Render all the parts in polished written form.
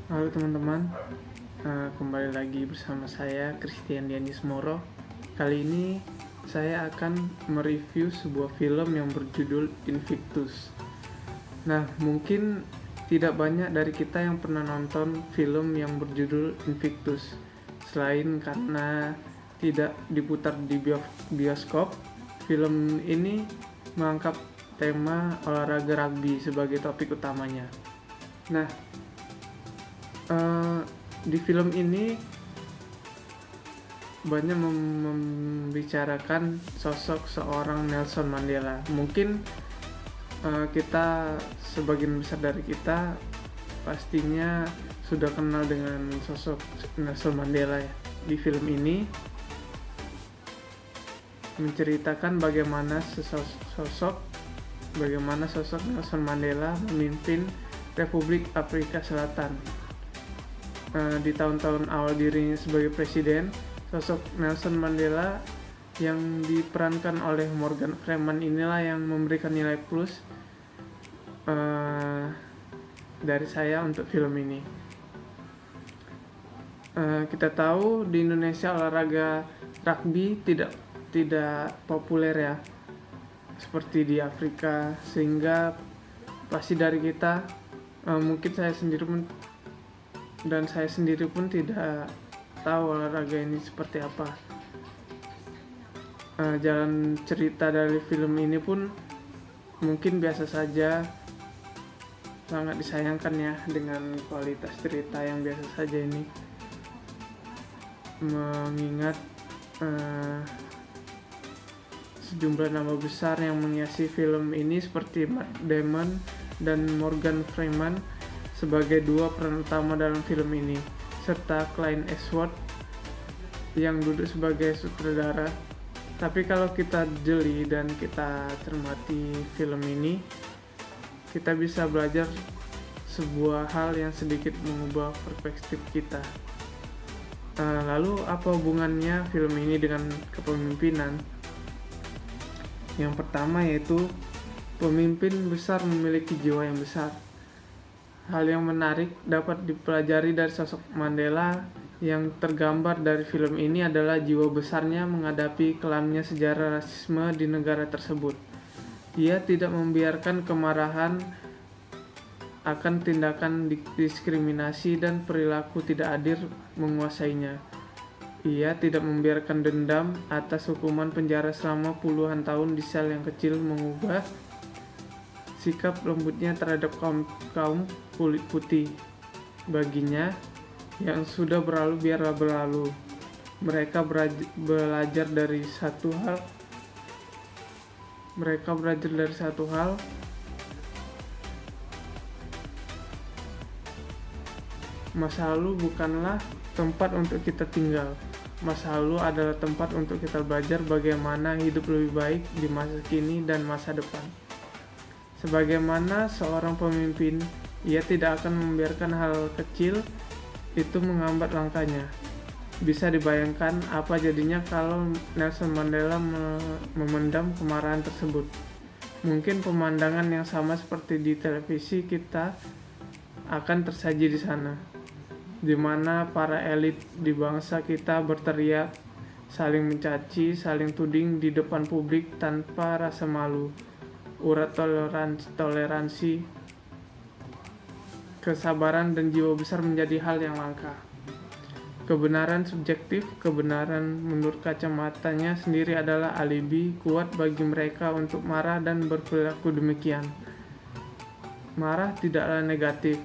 Halo teman-teman, kembali lagi bersama saya Christian Dianis Moro. Kali ini saya akan mereview sebuah film yang berjudul Invictus. Nah, mungkin tidak banyak dari kita yang pernah nonton film yang berjudul Invictus, selain karena tidak diputar di bioskop. Film ini mengangkat tema olahraga rugby sebagai topik utamanya. Nah, di film ini banyak membicarakan sosok seorang Nelson Mandela. Mungkin kita sebagian besar dari kita pastinya sudah kenal dengan sosok Nelson Mandela ya. Di film ini menceritakan bagaimana sosok Nelson Mandela memimpin Republik Afrika Selatan. Di tahun-tahun awal dirinya sebagai presiden, sosok Nelson Mandela yang diperankan oleh Morgan Freeman inilah yang memberikan nilai plus dari saya untuk film ini. Kita tahu di Indonesia olahraga rugby tidak populer ya, seperti di Afrika, sehingga pasti dari kita mungkin saya sendiri pun tidak tahu olahraga ini seperti apa. Jalan cerita dari film ini pun mungkin biasa saja, sangat disayangkan ya dengan kualitas cerita yang biasa saja ini, mengingat sejumlah nama besar yang menghiasi film ini seperti Matt Damon dan Morgan Freeman sebagai dua peran utama dalam film ini, serta Clint Eastwood yang duduk sebagai sutradara. Tapi kalau kita jeli dan kita cermati film ini, kita bisa belajar sebuah hal yang sedikit mengubah perspektif kita. Lalu apa hubungannya film ini dengan kepemimpinan? Yang pertama yaitu pemimpin besar memiliki jiwa yang besar. Hal yang menarik dapat dipelajari dari sosok Mandela yang tergambar dari film ini adalah jiwa besarnya menghadapi kelamnya sejarah rasisme di negara tersebut. Ia tidak membiarkan kemarahan akan tindakan diskriminasi dan perilaku tidak adil menguasainya. Ia tidak membiarkan dendam atas hukuman penjara selama puluhan tahun di sel yang kecil mengubah sikap lembutnya terhadap kaum kulit putih. Baginya, yang sudah berlalu biarlah berlalu. Mereka belajar dari satu hal. Masa lalu bukanlah tempat untuk kita tinggal. Masa lalu adalah tempat untuk kita belajar bagaimana hidup lebih baik di masa kini dan masa depan. Sebagaimana seorang pemimpin, ia tidak akan membiarkan hal kecil itu menghambat langkahnya. Bisa dibayangkan apa jadinya kalau Nelson Mandela memendam kemarahan tersebut. Mungkin pemandangan yang sama seperti di televisi kita akan tersaji di sana, di mana para elit di bangsa kita berteriak, saling mencaci, saling tuding di depan publik tanpa rasa malu. Urat toleransi, kesabaran dan jiwa besar menjadi hal yang langka. Kebenaran subjektif, kebenaran menurut kacamatanya sendiri adalah alibi kuat bagi mereka untuk marah dan berperilaku demikian. Marah tidaklah negatif.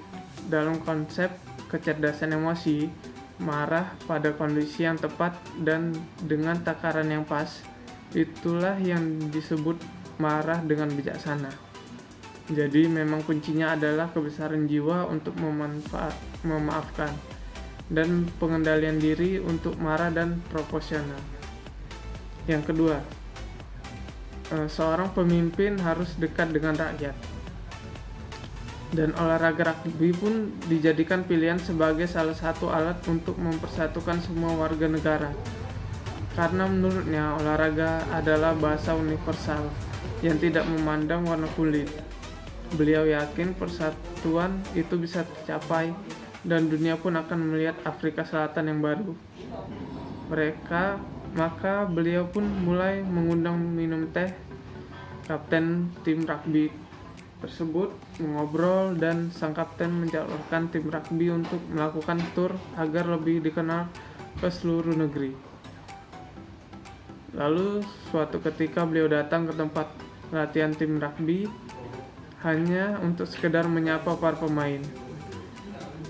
Dalam konsep kecerdasan emosi, marah pada kondisi yang tepat dan dengan takaran yang pas, itulah yang disebut marah dengan bijaksana. Jadi memang kuncinya adalah kebesaran jiwa untuk memaafkan dan pengendalian diri untuk marah dan proporsional. Yang kedua, seorang pemimpin harus dekat dengan rakyat. Dan olahraga rugby pun dijadikan pilihan sebagai salah satu alat untuk mempersatukan semua warga negara. Karena menurutnya olahraga adalah bahasa universal yang tidak memandang warna kulit. Beliau yakin persatuan itu bisa tercapai dan dunia pun akan melihat Afrika Selatan yang baru. Maka beliau pun mulai mengundang minum teh kapten tim rugby tersebut, mengobrol, dan sang kapten menjadwalkan tim rugby untuk melakukan tur agar lebih dikenal ke seluruh negeri. Lalu suatu ketika beliau datang ke tempat latihan tim rugby hanya untuk sekedar menyapa para pemain,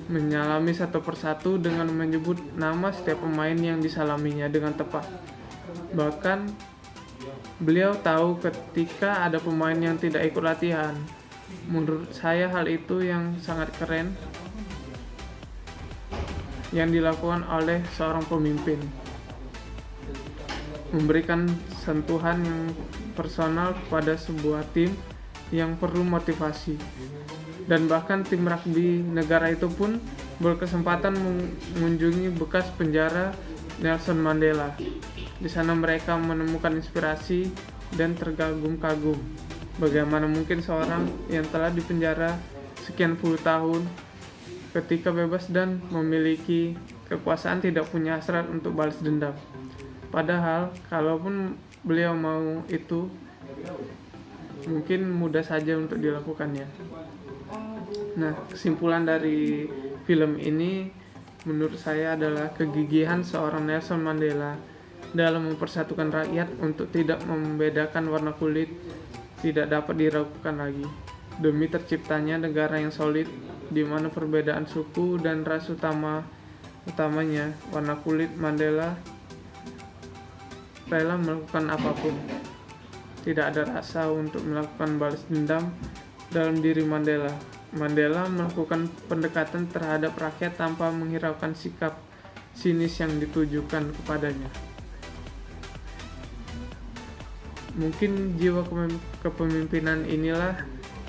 menyalami satu persatu dengan menyebut nama setiap pemain yang disalaminya dengan tepat. Bahkan beliau tahu ketika ada pemain yang tidak ikut latihan. Menurut saya hal itu yang sangat keren yang dilakukan oleh seorang pemimpin, memberikan sentuhan yang personal kepada sebuah tim yang perlu motivasi. Dan bahkan tim rugby negara itu pun berkesempatan mengunjungi bekas penjara Nelson Mandela. Di sana mereka menemukan inspirasi dan terkagum-kagum bagaimana mungkin seorang yang telah dipenjara sekian puluh tahun ketika bebas dan memiliki kekuasaan tidak punya hasrat untuk balas dendam. Padahal kalaupun beliau mau itu mungkin mudah saja untuk dilakukannya. Nah, kesimpulan dari film ini menurut saya adalah kegigihan seorang Nelson Mandela dalam mempersatukan rakyat untuk tidak membedakan warna kulit tidak dapat diragukan lagi, demi terciptanya negara yang solid di mana perbedaan suku dan ras utamanya warna kulit. Mandela rela melakukan apapun. Tidak ada rasa untuk melakukan balas dendam dalam diri Mandela. Mandela melakukan pendekatan terhadap rakyat tanpa menghiraukan sikap sinis yang ditujukan kepadanya. Mungkin jiwa kepemimpinan inilah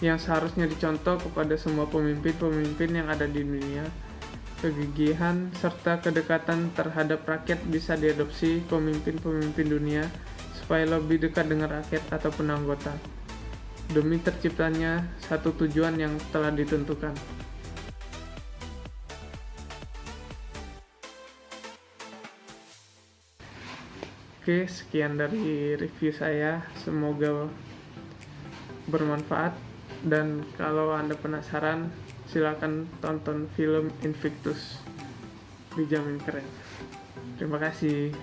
yang seharusnya dicontoh kepada semua pemimpin-pemimpin yang ada di dunia. Kegigihan serta kedekatan terhadap rakyat bisa diadopsi pemimpin-pemimpin dunia supaya lebih dekat dengan rakyat ataupun anggota, demi terciptanya satu tujuan yang telah ditentukan. Oke, sekian dari review saya. Semoga bermanfaat, dan kalau Anda penasaran, silakan tonton film Invictus. Dijamin keren. Terima kasih.